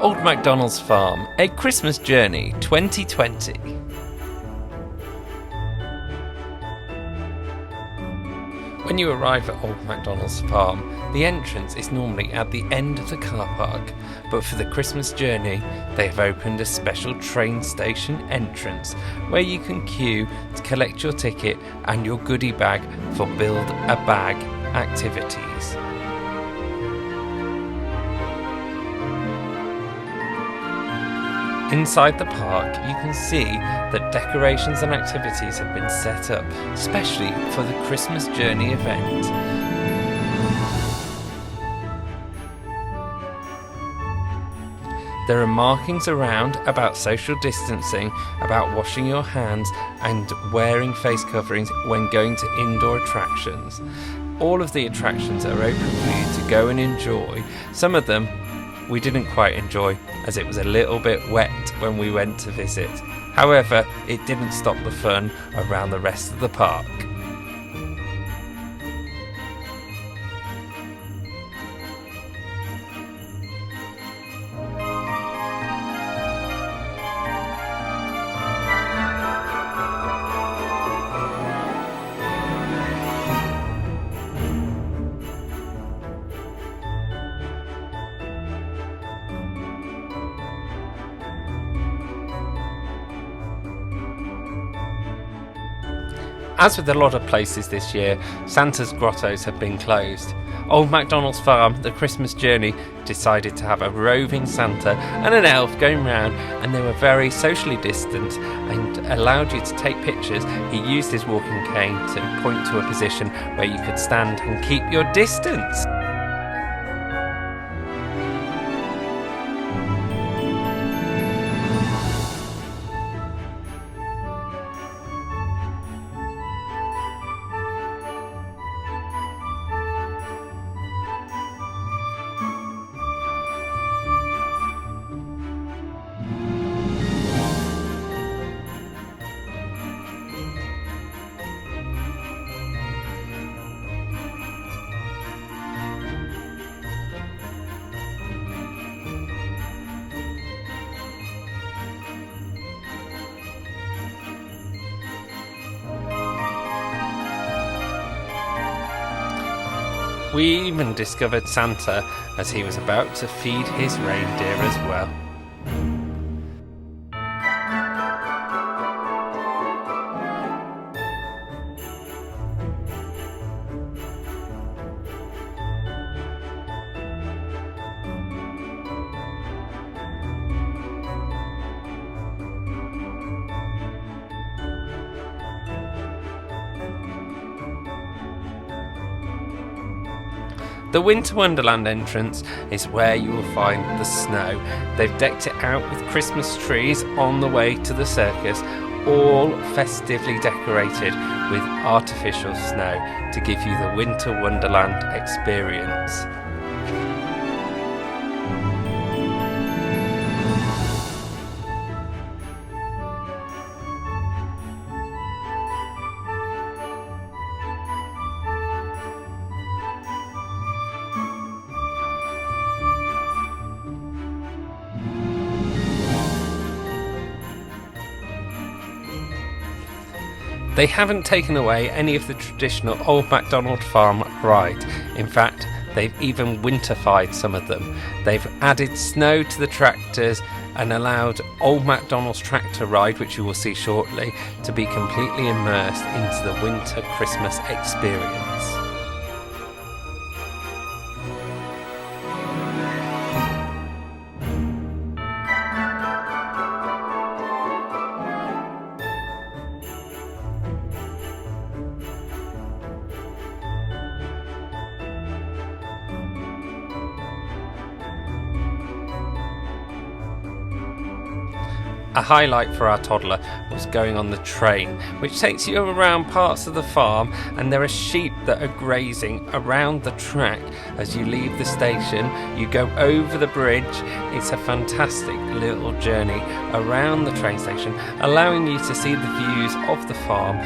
Old McDonalds Farm, A Christmas Journey 2020. When you arrive at Old McDonalds Farm, the entrance is normally at the end of the car park, but for the Christmas journey, they have opened a special train station entrance where you can queue to collect your ticket and your goodie bag for Build a Bag activities. Inside the park, you can see that decorations and activities have been set up, especially for the Christmas Journey event. There are markings around about social distancing, about washing your hands and wearing face coverings when going to indoor attractions. All of the attractions are open for you to go and enjoy. Some of them we didn't quite enjoy, as it was a little bit wet when we went to visit. However, it didn't stop the fun around the rest of the park. As with a lot of places this year, Santa's grottos have been closed. Old McDonald's Farm, the Christmas Journey, decided to have a roving Santa and an elf going round, and they were very socially distant and allowed you to take pictures. He used his walking cane to point to a position where you could stand and keep your distance. We even discovered Santa as he was about to feed his reindeer as well. The Winter Wonderland entrance is where you will find the snow. They've decked it out with Christmas trees on the way to the circus, all festively decorated with artificial snow to give you the Winter Wonderland experience. They haven't taken away any of the traditional Old McDonald Farm ride. In fact, they've even winterfied some of them. They've added snow to the tractors and allowed Old McDonald's tractor ride, which you will see shortly, to be completely immersed into the winter Christmas experience. A highlight for our toddler was going on the train, which takes you around parts of the farm, and there are sheep that are grazing around the track. As you leave the station, you go over the bridge. It's a fantastic little journey around the train station, allowing you to see the views of the farm.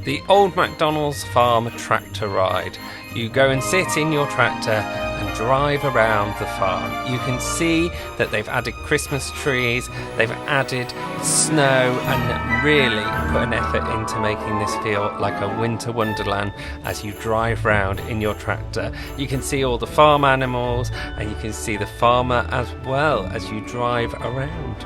The Old McDonald's Farm tractor ride. You go and sit in your tractor and drive around the farm. You can see that they've added Christmas trees, they've added snow, and really put an effort into making this feel like a winter wonderland as you drive round in your tractor. You can see all the farm animals, and you can see the farmer as well as you drive around.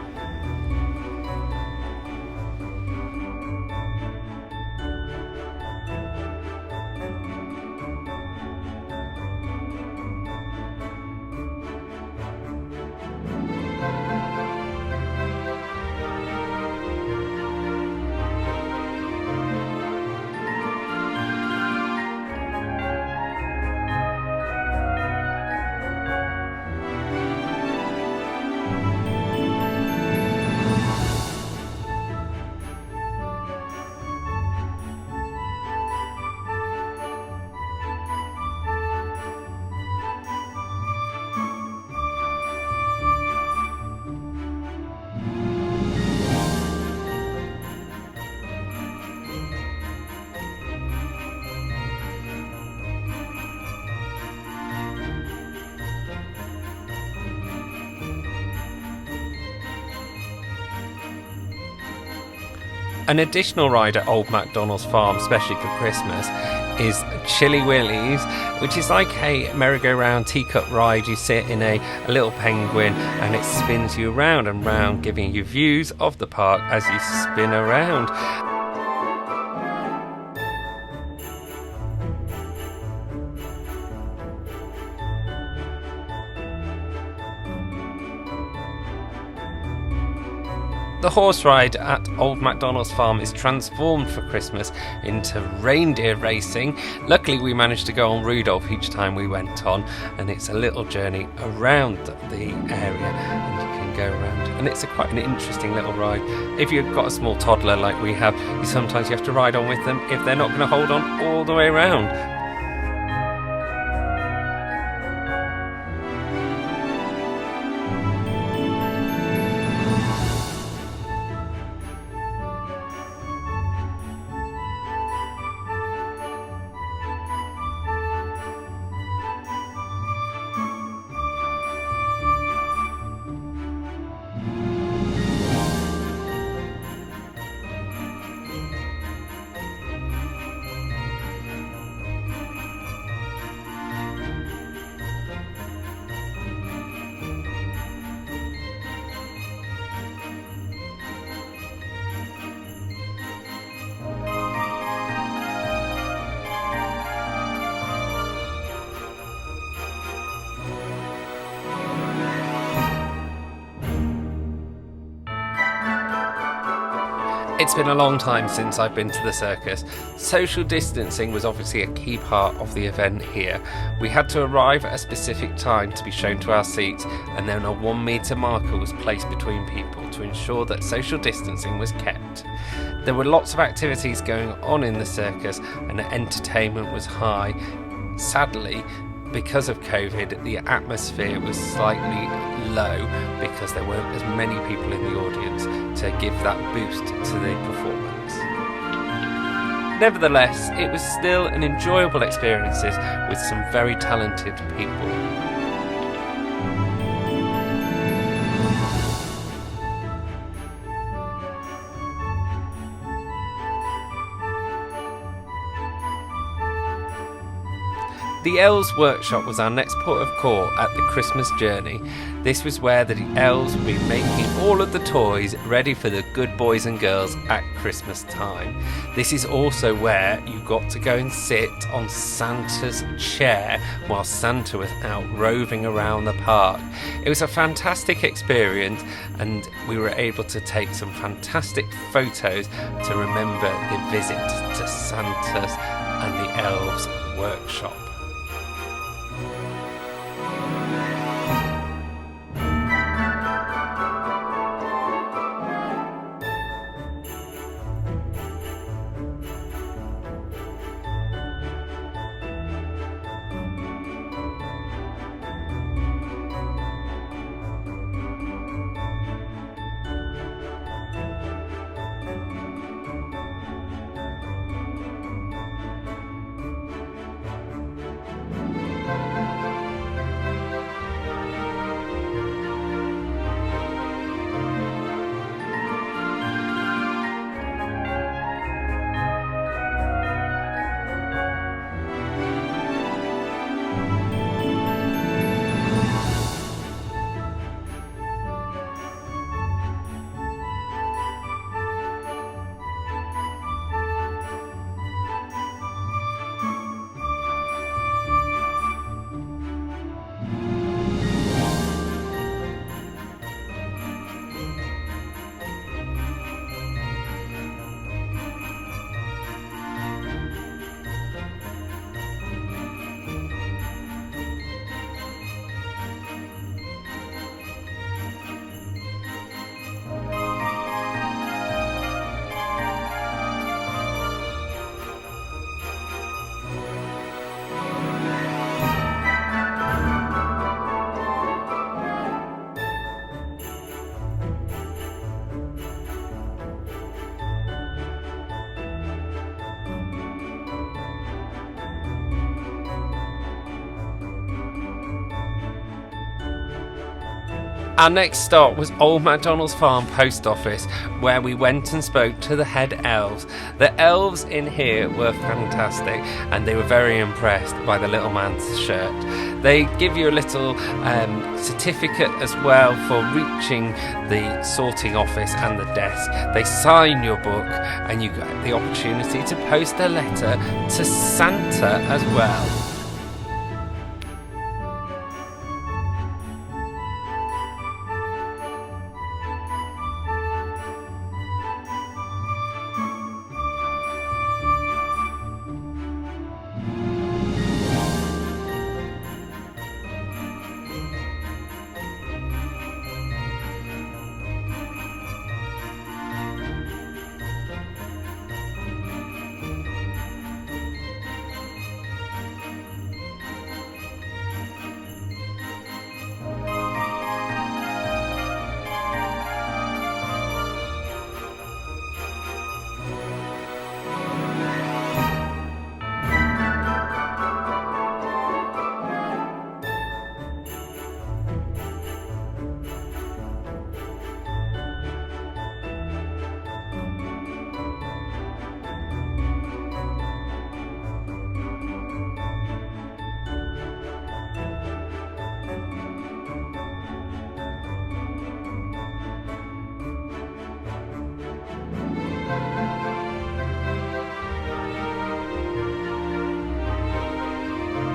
An additional ride at Old McDonald's Farm, especially for Christmas, is Chilly Willy's, which is like a merry-go-round teacup ride. You sit in a little penguin and it spins you round and round, giving you views of the park as you spin around. The horse ride at Old McDonald's Farm is transformed for Christmas into reindeer racing. Luckily we managed to go on Rudolph each time we went on, and it's a little journey around the area and you can go around, and it's quite an interesting little ride. If you've got a small toddler like we have, sometimes you have to ride on with them if they're not going to hold on all the way around. It's been a long time since I've been to the circus. Social distancing was obviously a key part of the event here. We had to arrive at a specific time to be shown to our seats, and then a 1 metre marker was placed between people to ensure that social distancing was kept. There were lots of activities going on in the circus and the entertainment was high. Sadly, because of COVID, the atmosphere was slightly low because there weren't as many people in the audience to give that boost to the performance. Nevertheless, it was still an enjoyable experience with some very talented people. The Elves Workshop was our next port of call at the Christmas journey. This was where the elves would be making all of the toys ready for the good boys and girls at Christmas time. This is also where you got to go and sit on Santa's chair while Santa was out roving around the park. It was a fantastic experience, and we were able to take some fantastic photos to remember the visit to Santa's and the Elves Workshop. Our next stop was Old McDonalds Farm post office, where we went and spoke to the head elves. The elves in here were fantastic, and they were very impressed by the little man's shirt. They give you a little certificate as well for reaching the sorting office and the desk. They sign your book, and you get the opportunity to post a letter to Santa as well.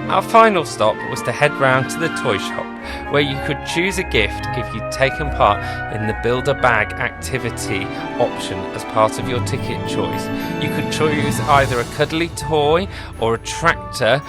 Our final stop was to head round to the toy shop, where you could choose a gift if you'd taken part in the Build a Bag activity option as part of your ticket choice. You could choose either a cuddly toy or a tractor.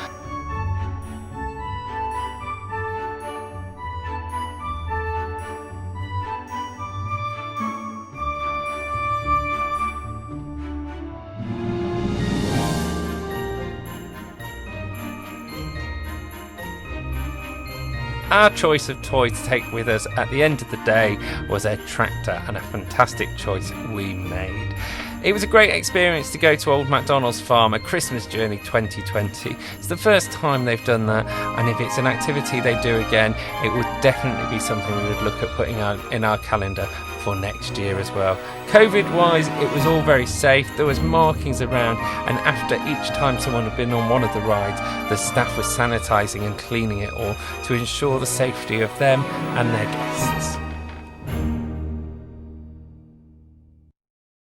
Our choice of toy to take with us at the end of the day was a tractor, and a fantastic choice we made. It was a great experience to go to Old McDonalds Farm, a Christmas Journey 2020. It's the first time they've done that, and if it's an activity they do again, it would definitely be something we would look at putting in our calendar for next year as well. COVID-wise, it was all very safe. There was markings around, and after each time someone had been on one of the rides, the staff was sanitising and cleaning it all to ensure the safety of them and their guests.